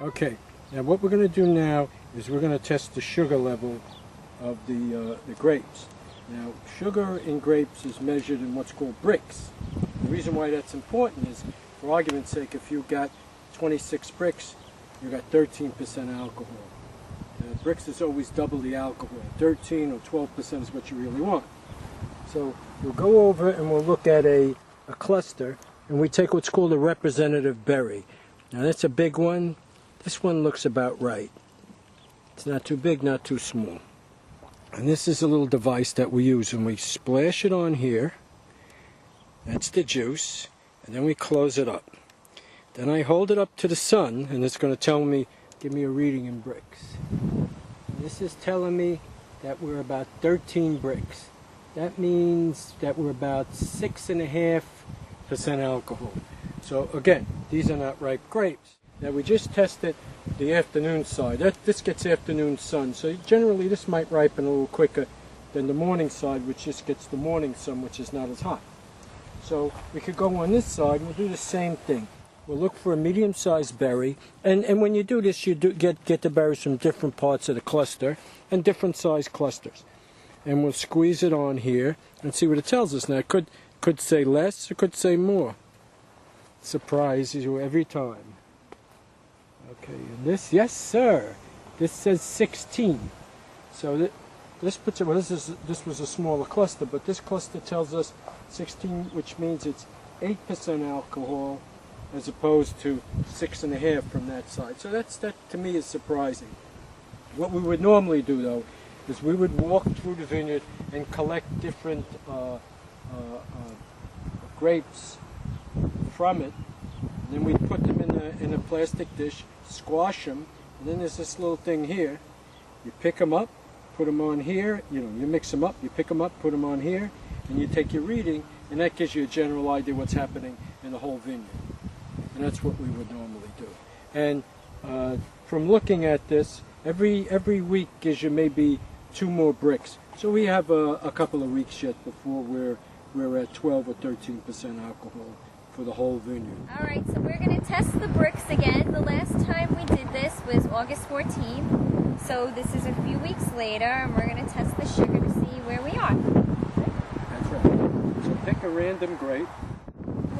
Okay, now what we're going to do now is we're going to test the sugar level of the grapes. Now, sugar in grapes is measured in what's called bricks. The reason why that's important is, for argument's sake, if you got 26 bricks, you got 13% alcohol. Bricks is always double the alcohol. 13 or 12% is what you really want. So we'll go over and we'll look at a cluster, and we take what's called a representative berry. Now that's a big one. This one looks about right. It's not too big, not too small. And this is a little device that we use, and we splash it on here. That's the juice, and then we close it up. Then I hold it up to the sun, and it's going to tell me, give me a reading in bricks. And this is telling me that we're about 13 bricks. That means that we're about 6.5% alcohol. So again, these are not ripe grapes. Now we just tested the afternoon side. This gets afternoon sun, so generally this might ripen a little quicker than the morning side, which just gets the morning sun, which is not as hot. So we could go on this side and we'll do the same thing. We'll look for a medium-sized berry, and when you do this, you do get the berries from different parts of the cluster and different size clusters. And we'll squeeze it on here and see what it tells us. Now it could say less, it could say more. Surprises you every time. Okay, and this, yes sir, this says 16. So this puts it, well, this was a smaller cluster, but this cluster tells us 16, which means it's 8% alcohol as opposed to 6.5 from that side. So that to me is surprising. What we would normally do though is we would walk through the vineyard and collect different grapes from it, and then we'd put them in a plastic dish, squash them, and then there's this little thing here. You pick them up, put them on here, you mix them up, you pick them up, put them on here, and you take your reading, and that gives you a general idea what's happening in the whole vineyard. And that's what we would normally do. And from looking at this, every week gives you maybe 2 more bricks. So we have a couple of weeks yet before we're at 12 or 13% alcohol for the whole vineyard. All right, so we're going to test the bricks again. The last time we did this was August 14th. So this is a few weeks later, and we're going to test the sugar to see where we are. That's right. So pick a random grape.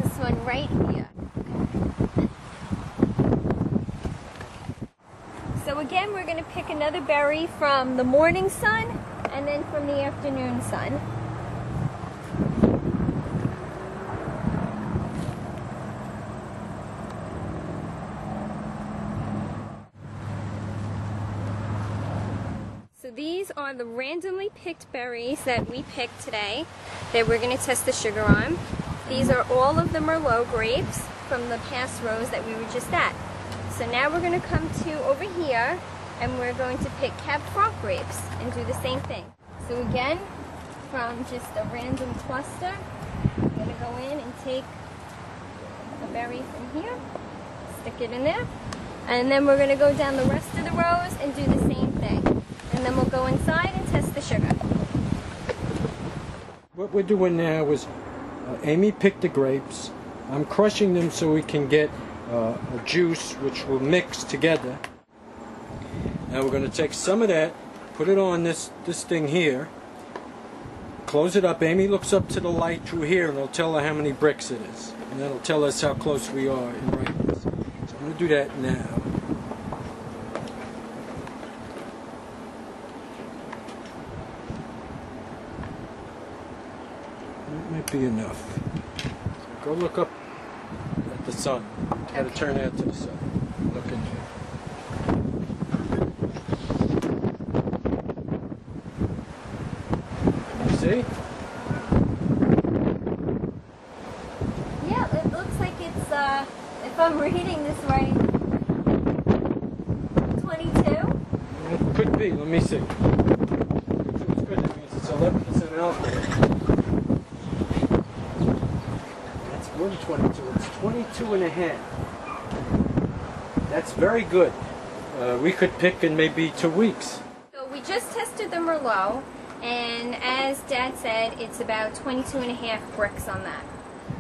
This one right here. So again, we're going to pick another berry from the morning sun and then from the afternoon sun. So these are the randomly picked berries that we picked today that we're going to test the sugar on. These are all of the Merlot grapes from the past rows that we were just at. So now we're going to come to over here and we're going to pick Cab Franc grapes and do the same thing. So again, from just a random cluster, I'm going to go in and take a berry from here, stick it in there, and then we're going to go down the rest of the rows and do the same thing. And then we'll go inside and test the sugar. What we're doing now is Amy picked the grapes. I'm crushing them so we can get a juice which will mix together. Now we're going to take some of that, put it on this thing here, close it up. Amy looks up to the light through here and it'll tell her how many bricks it is. And that'll tell us how close we are in ripeness. So I'm going to do that now. That might be enough. So go look up at the sun. Got to turn out to the sun. Look in there. You see? Yeah, it looks like it's, if I'm reading this right, 22? It could be. Let me see. It's good. That means it's 11% alcohol. That's more than 22. It's 22 and a half. That's very good. We could pick in maybe 2 weeks. So we just tested the Merlot, And as Dad said, it's about 22.5 bricks on that.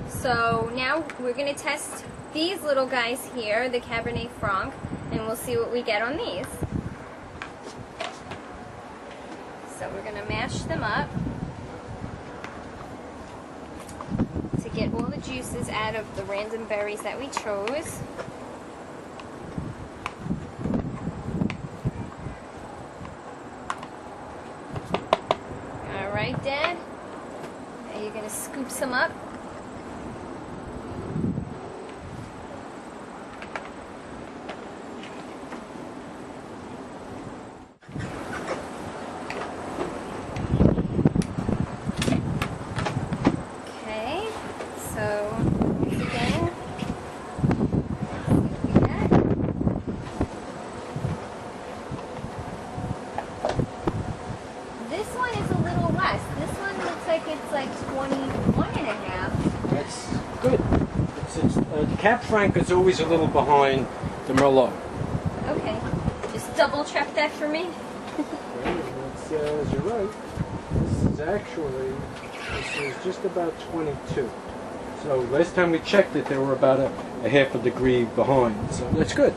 So now we're going to test these little guys here, the Cabernet Franc, and we'll see what we get on these. So we're going to mash them up to get all the juices out of the random berries that we chose. Alright, Dad. Now you're going to scoop some up. So, once again, let's see what we get. This one is a little less. This one looks like it's like 21.5. That's good. The Cab Franc is always a little behind the Merlot. Okay. Just double check that for me. You're right. This is just about 22. So last time we checked it, they were about a half a degree behind. So that's good.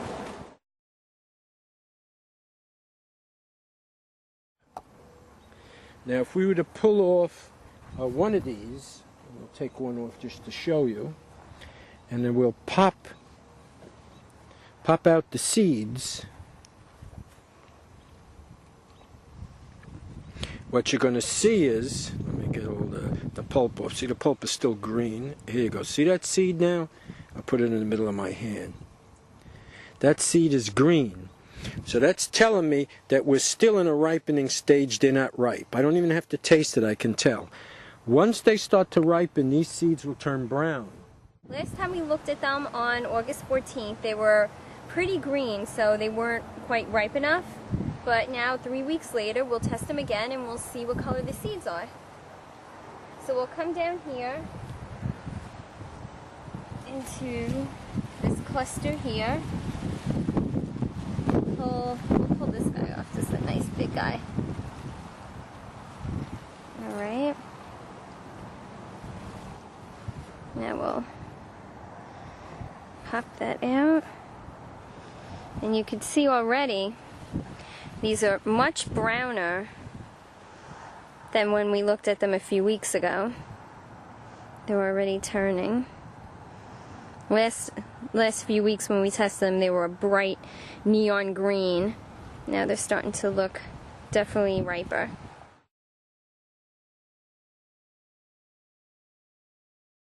Now if we were to pull off one of these, we'll take one off just to show you, and then we'll pop out the seeds. What you're going to see is, let me get all the pulp off. See, the pulp is still green. Here you go. See that seed now? I'll put it in the middle of my hand. That seed is green. So that's telling me that we're still in a ripening stage. They're not ripe. I don't even have to taste it. I can tell. Once they start to ripen, these seeds will turn brown. Last time we looked at them on August 14th, they were pretty green, so they weren't quite ripe enough. But now, 3 weeks later, we'll test them again and we'll see what color the seeds are. So we'll come down here into this cluster here. We'll pull this guy off. This is a nice big guy. Alright. Now we'll pop that out. And you can see already, these are much browner than when we looked at them a few weeks ago. They're already turning. Last few weeks when we tested them, they were a bright neon green. Now they're starting to look definitely riper.